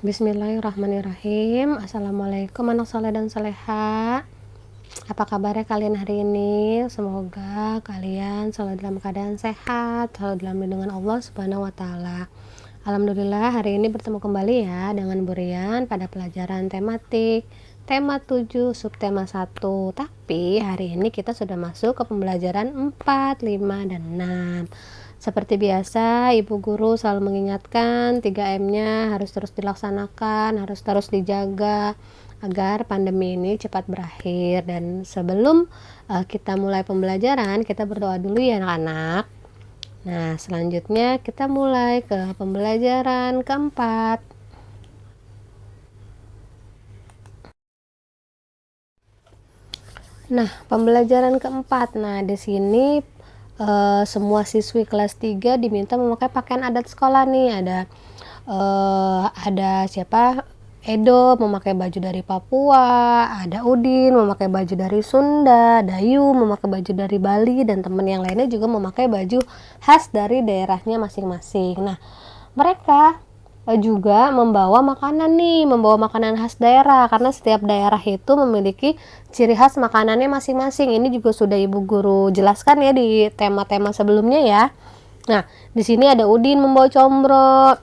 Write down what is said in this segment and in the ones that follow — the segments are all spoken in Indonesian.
Bismillahirrahmanirrahim. Assalamualaikum anak soleh dan soleha. Apa kabarnya kalian hari ini? Semoga kalian selalu dalam keadaan sehat, selalu dalam lindungan Allah Subhanahu wa Ta'ala. Alhamdulillah hari ini bertemu kembali ya dengan Bu Rian pada pelajaran tematik tema 7 subtema 1. Tapi hari ini kita sudah masuk ke pembelajaran 4, 5, dan 6. Seperti biasa, Ibu Guru selalu mengingatkan 3M-nya harus terus dilaksanakan, harus terus dijaga agar pandemi ini cepat berakhir. Dan sebelum kita mulai pembelajaran, kita berdoa dulu ya anak-anak. Nah, selanjutnya kita mulai ke pembelajaran keempat. Nah, pembelajaran keempat. Nah, di sini semua siswi kelas 3 diminta memakai pakaian adat sekolah nih. Ada siapa? Edo memakai baju dari Papua, ada Udin memakai baju dari Sunda, Dayu memakai baju dari Bali, dan teman yang lainnya juga memakai baju khas dari daerahnya masing-masing. Nah, mereka juga membawa makanan khas daerah, karena setiap daerah itu memiliki ciri khas makanannya masing-masing. Ini juga sudah Ibu Guru jelaskan ya di tema-tema sebelumnya ya. Nah, di sini ada Udin membawa combro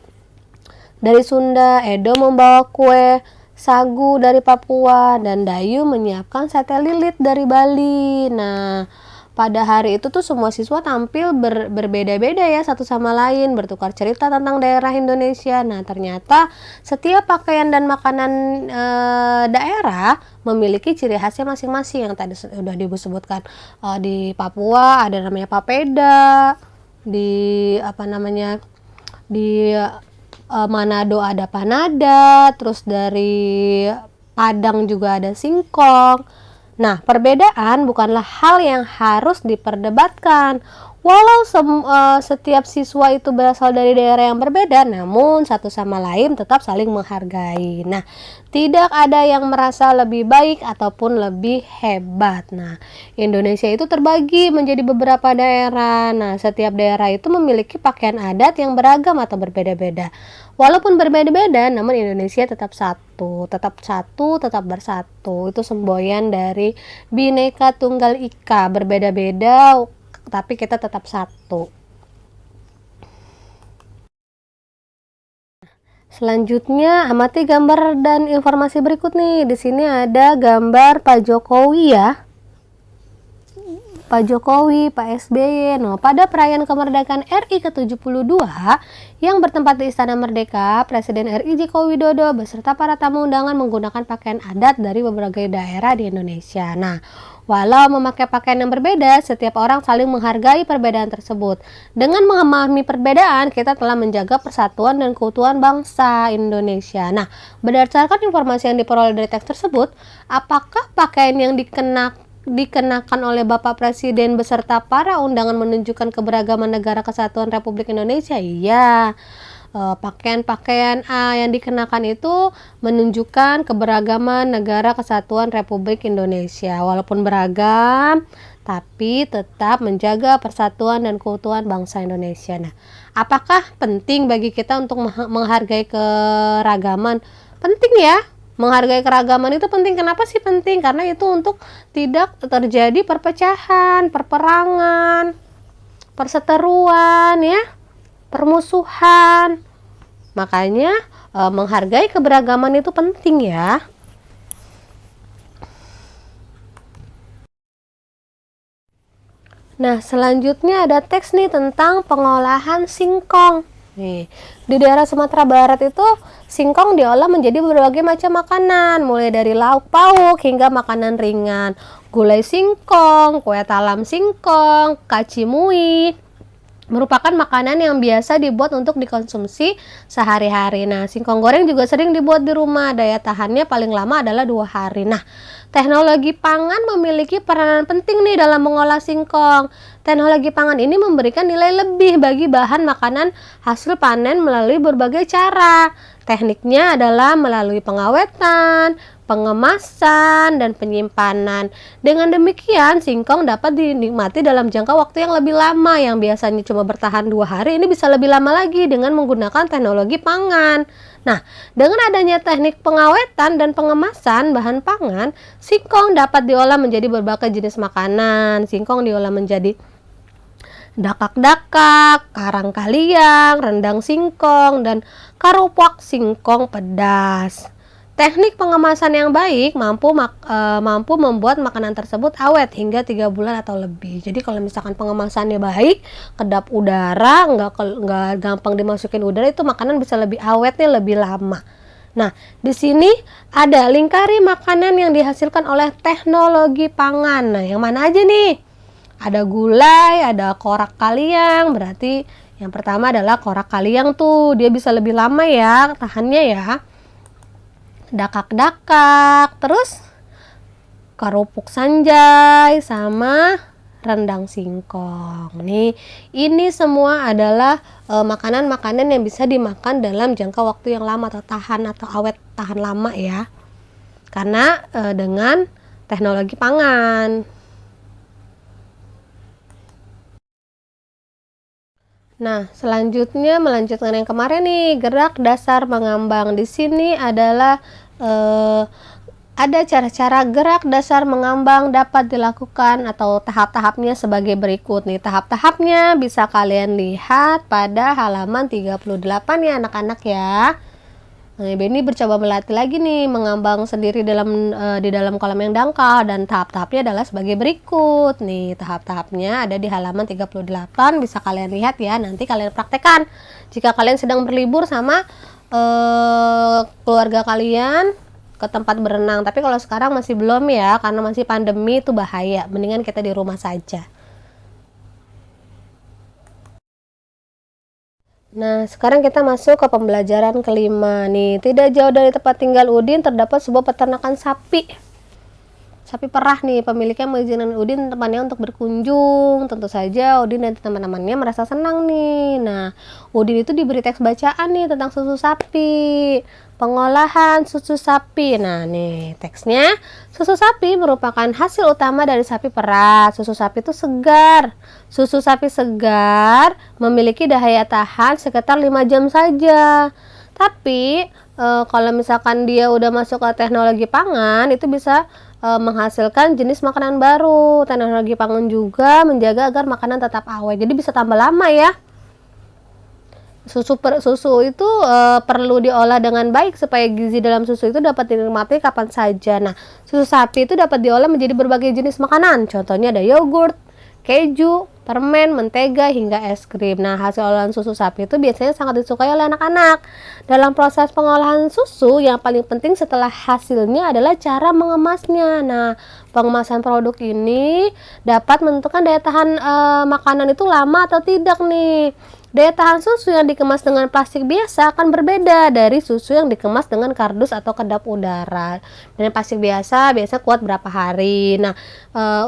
dari Sunda, Edo membawa kue sagu dari Papua, dan Dayu menyiapkan sate lilit dari Bali. Nah, pada hari itu tuh semua siswa tampil berbeda-beda ya satu sama lain, bertukar cerita tentang daerah Indonesia. Nah, ternyata setiap pakaian dan makanan daerah memiliki ciri khasnya masing-masing. Yang tadi sudah disebutkan, di Papua ada namanya papeda, di Manado ada panada, terus dari Padang juga ada singkong. Nah, perbedaan bukanlah hal yang harus diperdebatkan. Walau setiap siswa itu berasal dari daerah yang berbeda, namun satu sama lain tetap saling menghargai. Nah, tidak ada yang merasa lebih baik ataupun lebih hebat. Nah, Indonesia itu terbagi menjadi beberapa daerah. Nah, setiap daerah itu memiliki pakaian adat yang beragam atau berbeda-beda. Walaupun berbeda-beda, namun Indonesia tetap satu, tetap bersatu. Itu semboyan dari Bhinneka Tunggal Ika, berbeda-beda tapi kita tetap satu. Selanjutnya amati gambar dan informasi berikut nih. Di sini ada gambar Pak Jokowi ya. Pak Jokowi, Pak SBY. Pada perayaan kemerdekaan RI ke-72 yang bertempat di Istana Merdeka, Presiden RI Joko Widodo beserta para tamu undangan menggunakan pakaian adat dari berbagai daerah di Indonesia. Nah, walau memakai pakaian yang berbeda, setiap orang saling menghargai perbedaan tersebut. Dengan memahami perbedaan, kita telah menjaga persatuan dan keutuhan bangsa Indonesia. Nah, berdasarkan informasi yang diperoleh dari teks tersebut, apakah pakaian yang dikenakan oleh Bapak Presiden beserta para undangan menunjukkan keberagaman negara kesatuan Republik Indonesia? Iya. Pakaian-pakaian yang dikenakan itu menunjukkan keberagaman negara kesatuan Republik Indonesia. Walaupun beragam, tapi tetap menjaga persatuan dan keutuhan bangsa Indonesia. Nah, apakah penting bagi kita untuk menghargai keragaman? Penting ya. Menghargai keragaman itu penting. Kenapa sih penting? Karena itu untuk tidak terjadi perpecahan, perperangan, perseteruan ya, permusuhan. Makanya menghargai keberagaman itu penting ya. Nah, selanjutnya ada teks nih tentang pengolahan singkong. Nih, di daerah Sumatera Barat itu singkong diolah menjadi berbagai macam makanan, mulai dari lauk pauk hingga makanan ringan. Gulai singkong, kue talam singkong, kacimui merupakan makanan yang biasa dibuat untuk dikonsumsi sehari-hari. Nah, singkong goreng juga sering dibuat di rumah. Daya tahannya paling lama adalah 2 hari. Nah, teknologi pangan memiliki peranan penting nih dalam mengolah singkong. Teknologi pangan ini memberikan nilai lebih bagi bahan makanan hasil panen melalui berbagai cara. Tekniknya adalah melalui pengawetan, pengemasan, dan penyimpanan. Dengan demikian, singkong dapat dinikmati dalam jangka waktu yang lebih lama, yang biasanya cuma bertahan 2 hari, ini bisa lebih lama lagi dengan menggunakan teknologi pangan. Nah, dengan adanya teknik pengawetan dan pengemasan bahan pangan, singkong dapat diolah menjadi berbagai jenis makanan. Singkong diolah menjadi dakak-dakak, karang kaliang, rendang singkong, dan karupak singkong pedas. Teknik pengemasan yang baik mampu membuat makanan tersebut awet hingga 3 bulan atau lebih. Jadi kalau misalkan pengemasannya baik, kedap udara, nggak gampang dimasukin udara, itu makanan bisa lebih awetnya lebih lama. Nah, di sini ada lingkari makanan yang dihasilkan oleh teknologi pangan. Nah, yang mana aja nih? Ada gulai, ada korak kaliang. Berarti yang pertama adalah korak kaliang tuh, dia bisa lebih lama ya tahannya ya. Dakak-dakak, terus kerupuk sanjay, sama rendang singkong. Nih, ini semua adalah makanan-makanan yang bisa dimakan dalam jangka waktu yang lama atau awet tahan lama ya. Karena dengan teknologi pangan. Nah, selanjutnya melanjutkan yang kemarin nih, gerak dasar mengambang. Di sini adalah ada cara-cara gerak dasar mengambang dapat dilakukan atau tahap-tahapnya sebagai berikut nih. Tahap-tahapnya bisa kalian lihat pada halaman 38 ya anak-anak ya. Nah, Benny bercoba melatih lagi nih mengambang sendiri di dalam kolam yang dangkal, dan tahap-tahapnya adalah sebagai berikut. Nih, tahap-tahapnya ada di halaman 38, bisa kalian lihat ya. Nanti kalian praktekkan jika kalian sedang berlibur sama keluarga kalian ke tempat berenang. Tapi kalau sekarang masih belum ya, karena masih pandemi, itu bahaya. Mendingan kita di rumah saja. Nah, sekarang kita masuk ke pembelajaran kelima nih. Tidak jauh dari tempat tinggal Udin terdapat sebuah peternakan sapi. Sapi perah nih, pemiliknya mengizinkan Udin dan temannya untuk berkunjung. Tentu saja Udin dan teman-temannya merasa senang nih. Nah, Udin itu diberi teks bacaan nih tentang susu sapi. Pengolahan susu sapi. Nah, nih teksnya. Susu sapi merupakan hasil utama dari sapi perah. Susu sapi itu segar. Susu sapi segar memiliki daya tahan sekitar 5 jam saja. Tapi kalau misalkan dia udah masuk ke teknologi pangan, itu bisa menghasilkan jenis makanan baru. Teknologi pangan juga menjaga agar makanan tetap awet, jadi bisa tambah lama ya. Susu itu perlu diolah dengan baik supaya gizi dalam susu itu dapat dinikmati kapan saja. Nah, susu sapi itu dapat diolah menjadi berbagai jenis makanan. Contohnya ada yogurt, keju, permen, mentega, hingga es krim. Nah, hasil olahan susu sapi itu biasanya sangat disukai oleh anak-anak. Dalam proses pengolahan susu, yang paling penting setelah hasilnya adalah cara mengemasnya. Nah, pengemasan produk ini dapat menentukan daya tahan makanan itu lama atau tidak nih. Daya tahan susu yang dikemas dengan plastik biasa akan berbeda dari susu yang dikemas dengan kardus atau kedap udara. Dan plastik biasa kuat berapa hari. Nah,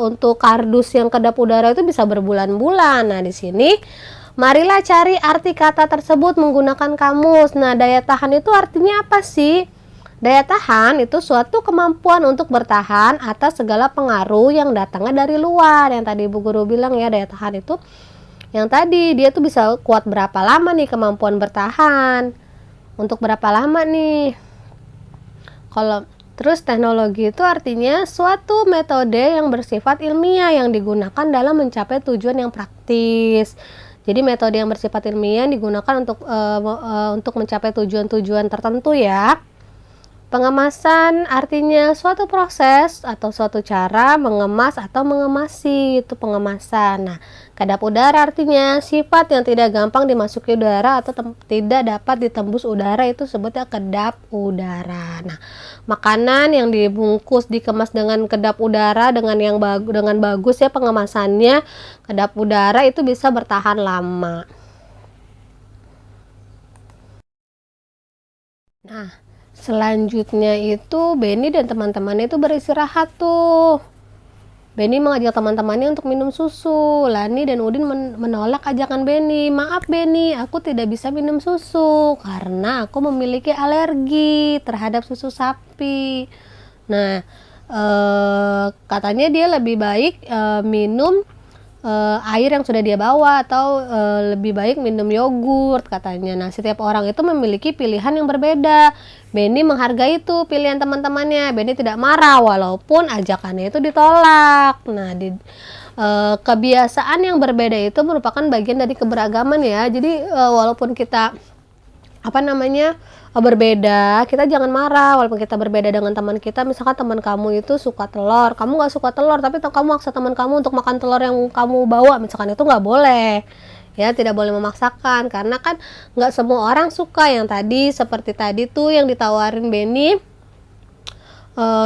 untuk kardus yang kedap udara itu bisa berbulan-bulan. Nah, di sini marilah cari arti kata tersebut menggunakan kamus. Nah, daya tahan itu artinya apa sih? Daya tahan itu suatu kemampuan untuk bertahan atas segala pengaruh yang datangnya dari luar. Yang tadi Ibu Guru bilang ya, daya tahan itu yang tadi dia tuh bisa kuat berapa lama nih, kemampuan bertahan untuk berapa lama nih. Kalau terus teknologi itu artinya suatu metode yang bersifat ilmiah yang digunakan dalam mencapai tujuan yang praktis. Jadi metode yang bersifat ilmiah digunakan untuk mencapai tujuan-tujuan tertentu ya. Pengemasan artinya suatu proses atau suatu cara mengemas atau mengemasi, itu pengemasan. Nah, kedap udara artinya sifat yang tidak gampang dimasuki udara atau tidak dapat ditembus udara, itu sebutnya kedap udara. Nah, makanan yang dibungkus dikemas dengan kedap udara dengan bagus ya pengemasannya, kedap udara itu bisa bertahan lama. Nah, selanjutnya itu Benny dan teman-temannya itu beristirahat tuh. Benny mengajak teman-temannya untuk minum susu. Lani dan Udin menolak ajakan Benny. Maaf Benny, aku tidak bisa minum susu karena aku memiliki alergi terhadap susu sapi. Nah, katanya dia lebih baik minum air yang sudah dia bawa, atau lebih baik minum yogurt katanya. Nah, setiap orang itu memiliki pilihan yang berbeda. Benny menghargai itu pilihan teman-temannya. Benny tidak marah walaupun ajakannya itu ditolak. Nah, kebiasaan yang berbeda itu merupakan bagian dari keberagaman ya. Jadi walaupun kita berbeda, kita jangan marah walaupun kita berbeda dengan teman kita. Misalkan teman kamu itu suka telur, kamu nggak suka telur, tapi kamu maksa teman kamu untuk makan telur yang kamu bawa, misalkan, itu nggak boleh ya, tidak boleh memaksakan, karena kan nggak semua orang suka. Yang tadi, seperti tadi tuh yang ditawarin Benny,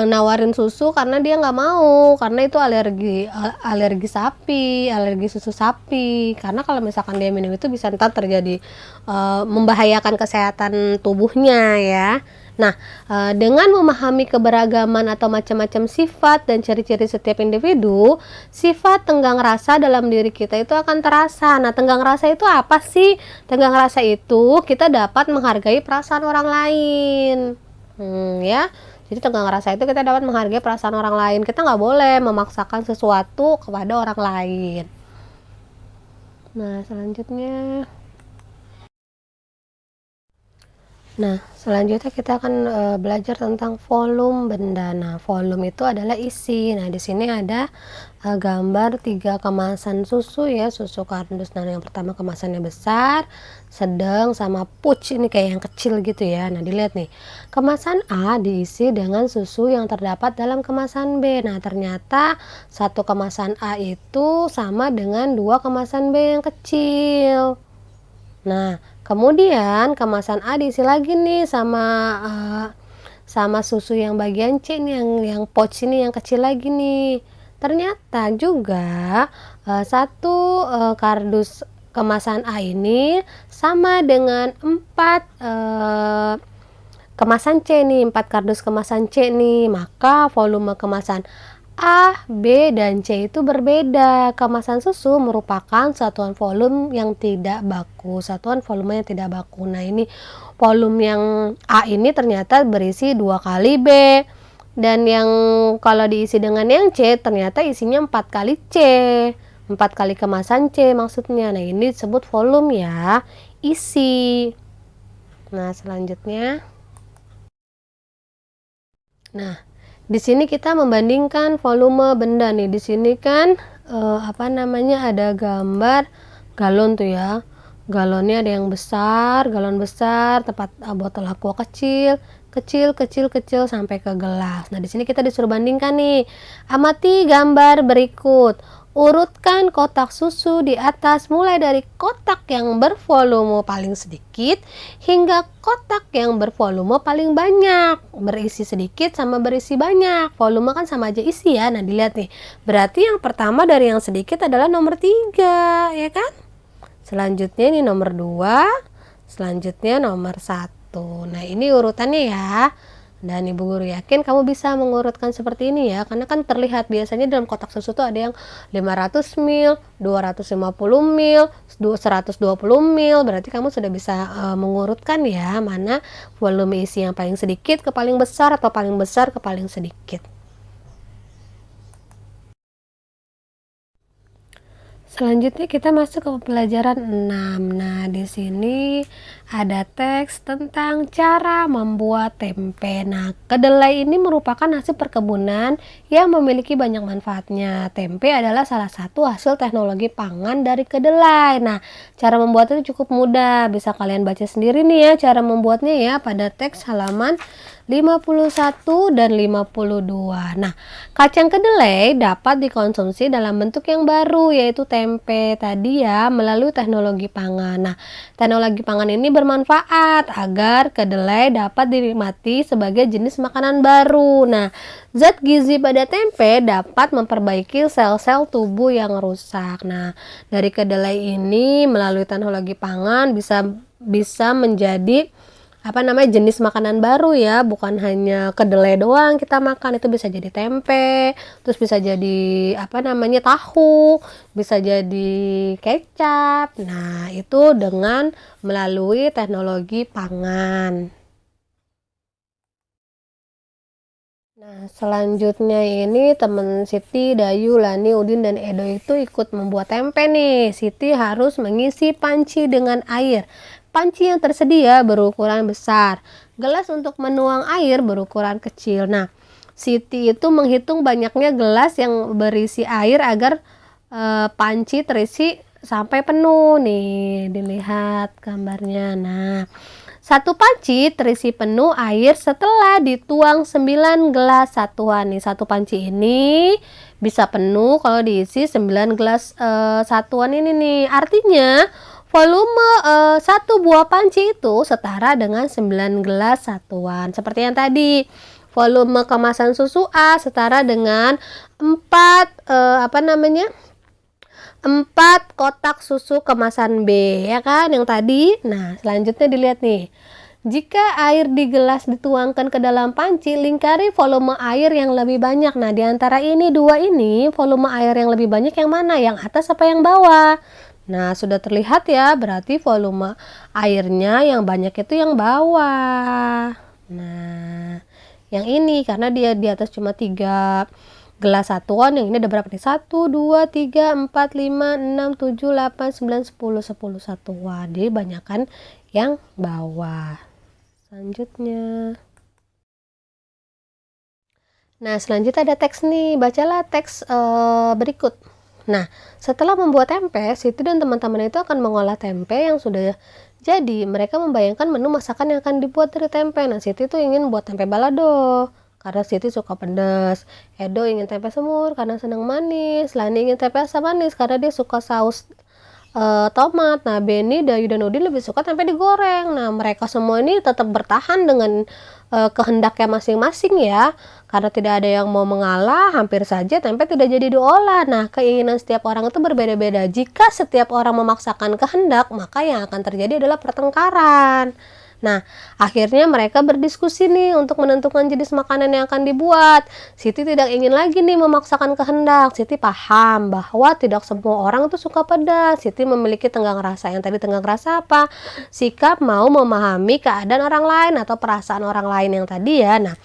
nawarin susu karena dia nggak mau, karena itu alergi sapi, alergi susu sapi. Karena kalau misalkan dia minum itu bisa ntar terjadi membahayakan kesehatan tubuhnya ya. Nah, dengan memahami keberagaman atau macam-macam sifat dan ciri-ciri setiap individu, sifat tenggang rasa dalam diri kita itu akan terasa. Nah, tenggang rasa itu apa sih? Tenggang rasa itu kita dapat menghargai perasaan orang lain. Ya. Jadi tenggang rasa itu kita dapat menghargai perasaan orang lain. Kita nggak boleh memaksakan sesuatu kepada orang lain. Nah, selanjutnya kita akan belajar tentang volume benda. Nah, volume itu adalah isi. Nah, di sini ada gambar 3 kemasan susu ya, susu kardus. Nah, yang pertama kemasannya besar, sedang, sama pouch, ini kayak yang kecil gitu ya. Nah, dilihat nih, kemasan A diisi dengan susu yang terdapat dalam kemasan B. Nah, ternyata satu kemasan A itu sama dengan 2 kemasan B yang kecil. Nah, kemudian kemasan A diisi lagi nih sama susu yang bagian C nih, yang pouch ini yang kecil lagi nih. Ternyata juga satu kardus kemasan A ini sama dengan 4 kemasan C nih, 4 kardus kemasan C nih. Maka volume kemasan A, B, dan C itu berbeda. Kemasan susu merupakan satuan volume yang tidak baku, satuan volume yang tidak baku. Nah, ini volume yang A ini ternyata berisi 2 kali B, dan yang kalau diisi dengan yang C ternyata isinya 4 kali C, 4 kali kemasan C maksudnya. Nah, ini disebut volume ya, isi. Nah, selanjutnya, nah, di sini kita membandingkan volume benda nih. Di sini kan ada gambar galon tuh ya. Galonnya ada yang besar, galon besar, tempat botol aqua kecil, kecil sampai ke gelas. Nah, di sini kita disuruh bandingkan nih. Amati gambar berikut. Urutkan kotak susu di atas mulai dari kotak yang bervolume paling sedikit hingga kotak yang bervolume paling banyak. Berisi sedikit sama berisi banyak. Volume kan sama aja isi ya. Nah, dilihat nih. Berarti yang pertama dari yang sedikit adalah nomor 3, ya kan? Selanjutnya ini nomor 2, selanjutnya nomor 1. Nah, ini urutannya ya. Dan Ibu Guru yakin kamu bisa mengurutkan seperti ini ya, karena kan terlihat biasanya dalam kotak susu tuh ada yang 500 ml, 250 ml, 120 ml. Berarti kamu sudah bisa mengurutkan ya, mana volume isi yang paling sedikit ke paling besar atau paling besar ke paling sedikit. Selanjutnya kita masuk ke pelajaran 6. Nah, di sini ada teks tentang cara membuat tempe. Nah, kedelai ini merupakan hasil perkebunan yang memiliki banyak manfaatnya. Tempe adalah salah satu hasil teknologi pangan dari kedelai. Nah, cara membuatnya cukup mudah. Bisa kalian baca sendiri nih ya cara membuatnya ya pada teks halaman 51 dan 52. Nah, kacang kedelai dapat dikonsumsi dalam bentuk yang baru, yaitu tempe tadi ya, melalui teknologi pangan. Nah, teknologi pangan ini bermanfaat agar kedelai dapat dinikmati sebagai jenis makanan baru. Nah, zat gizi pada tempe dapat memperbaiki sel-sel tubuh yang rusak. Nah, dari kedelai ini melalui teknologi pangan bisa menjadi jenis makanan baru ya, bukan hanya kedelai doang kita makan, itu bisa jadi tempe, terus bisa jadi tahu, bisa jadi kecap. Nah, itu dengan melalui teknologi pangan. Nah, selanjutnya ini temen Siti, Dayu, Lani, Udin, dan Edo itu ikut membuat tempe nih. Siti harus mengisi panci dengan air. Panci yang tersedia berukuran besar. Gelas untuk menuang air berukuran kecil. Nah, Siti itu menghitung banyaknya gelas yang berisi air agar panci terisi sampai penuh. Nih, dilihat gambarnya. Nah, satu panci terisi penuh air setelah dituang 9 gelas satuan. Nih, satu panci ini bisa penuh kalau diisi 9 gelas satuan ini nih. Artinya volume satu buah panci itu setara dengan 9 gelas satuan. Seperti yang tadi, volume kemasan susu A setara dengan 4 kotak susu kemasan B, ya kan, yang tadi. Nah, selanjutnya dilihat nih. Jika air di gelas dituangkan ke dalam panci, lingkari volume air yang lebih banyak. Nah, di antara ini dua ini, volume air yang lebih banyak yang mana? Yang atas apa yang bawah? Nah, sudah terlihat ya, berarti volume airnya yang banyak itu yang bawah. Nah, yang ini karena dia di atas cuma 3 gelas satuan, yang ini ada berapa nih? 1, 2, 3, 4, 5, 6, 7, 8, 9, 10 satuan. Jadi banyakan yang bawah. Selanjutnya. Nah, selanjutnya ada teks nih. Bacalah teks berikut. Nah, setelah membuat tempe, Siti dan teman-teman itu akan mengolah tempe yang sudah jadi. Mereka membayangkan menu masakan yang akan dibuat dari tempe. Nah, Siti tuh ingin buat tempe balado karena Siti suka pedas. Edo ingin tempe semur karena senang manis. Lani ingin tempe asam manis karena dia suka saus tomat. Nah, Beni, Dayu, dan Udin lebih suka tempe digoreng. Nah, mereka semua ini tetap bertahan dengan kehendaknya masing-masing ya. Karena tidak ada yang mau mengalah, hampir saja tempe tidak jadi diolah. Nah, keinginan setiap orang itu berbeda-beda. Jika setiap orang memaksakan kehendak, maka yang akan terjadi adalah pertengkaran. Nah, akhirnya mereka berdiskusi nih untuk menentukan jenis makanan yang akan dibuat. Siti tidak ingin lagi nih memaksakan kehendak. Siti paham bahwa tidak semua orang tuh suka pedas. Siti memiliki tenggang rasa. Yang tadi tenggang rasa apa? Sikap mau memahami keadaan orang lain atau perasaan orang lain yang tadi ya. Nah,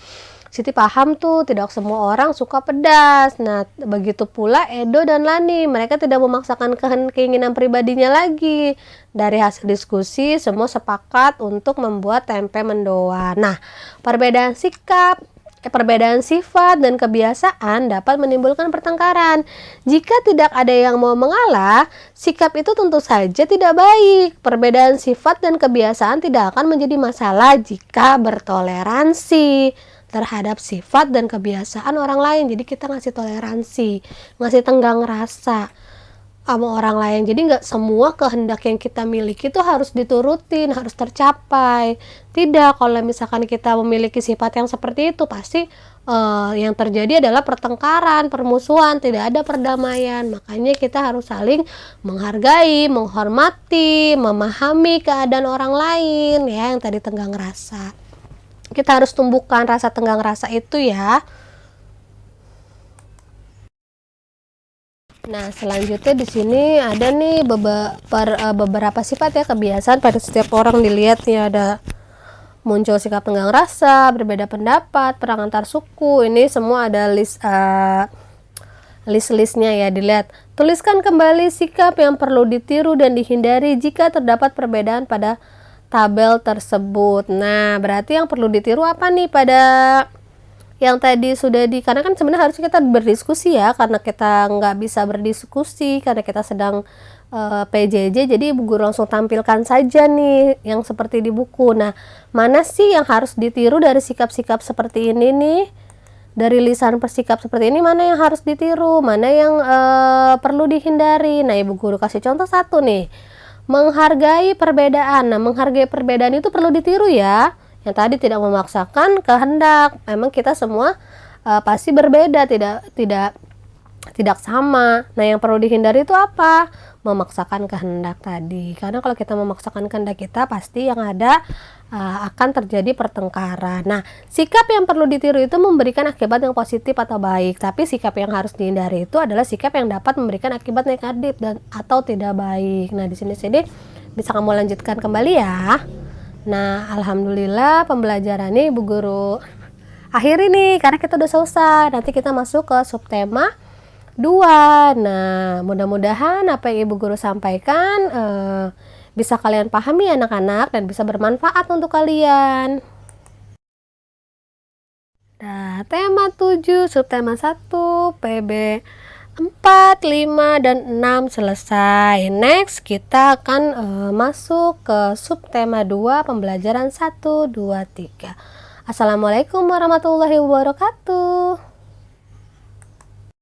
Siti paham tuh tidak semua orang suka pedas. Nah, begitu pula Edo dan Lani. Mereka tidak memaksakan keinginan pribadinya lagi. Dari hasil diskusi, semua sepakat untuk membuat tempe mendoan. Nah, perbedaan sikap, perbedaan sifat dan kebiasaan dapat menimbulkan pertengkaran. Jika tidak ada yang mau mengalah, sikap itu tentu saja tidak baik. Perbedaan sifat dan kebiasaan tidak akan menjadi masalah jika bertoleransi terhadap sifat dan kebiasaan orang lain. Jadi kita ngasih toleransi, ngasih tenggang rasa sama orang lain. Jadi nggak semua kehendak yang kita miliki itu harus diturutin, harus tercapai. Tidak, kalau misalkan kita memiliki sifat yang seperti itu, pasti yang terjadi adalah pertengkaran, permusuhan, tidak ada perdamaian. Makanya kita harus saling menghargai, menghormati, memahami keadaan orang lain ya, yang tadi tenggang rasa. Kita harus tumbuhkan rasa tenggang rasa itu ya. Nah, selanjutnya di sini ada nih beberapa sifat ya, kebiasaan pada setiap orang. Dilihat ya, ada muncul sikap tenggang rasa, berbeda pendapat, perang antar suku. Ini semua ada list-listnya ya, dilihat. Tuliskan kembali sikap yang perlu ditiru dan dihindari jika terdapat perbedaan pada tabel tersebut. Nah, berarti yang perlu ditiru apa nih pada yang tadi sudah karena kan sebenarnya harusnya kita berdiskusi ya, karena kita nggak bisa berdiskusi karena kita sedang PJJ, jadi Ibu Guru langsung tampilkan saja nih yang seperti di buku. Nah, mana sih yang harus ditiru dari sikap-sikap seperti ini nih? Dari lisan persikap seperti ini, mana yang harus ditiru, mana yang perlu dihindari. Nah, Ibu Guru kasih contoh satu nih. Menghargai perbedaan. Nah, menghargai perbedaan itu perlu ditiru ya. Yang tadi tidak memaksakan kehendak. Memang kita semua pasti berbeda, tidak sama. Nah, yang perlu dihindari itu apa? Memaksakan kehendak tadi. Karena kalau kita memaksakan kehendak kita, pasti yang ada akan terjadi pertengkaran. Nah, sikap yang perlu ditiru itu memberikan akibat yang positif atau baik. Tapi sikap yang harus dihindari itu adalah sikap yang dapat memberikan akibat negatif dan atau tidak baik. Nah, di sini bisa kamu lanjutkan kembali ya. Nah, alhamdulillah pembelajarannya Ibu Guru akhiri nih karena kita udah selesai. Nanti kita masuk ke subtema 2. Nah, mudah-mudahan apa yang Ibu Guru sampaikan bisa kalian pahami anak-anak dan bisa bermanfaat untuk kalian. Nah, tema 7, subtema 1, PB 4, 5, dan 6 selesai. Next, kita akan masuk ke subtema 2, pembelajaran 1, 2, 3. Assalamualaikum warahmatullahi wabarakatuh.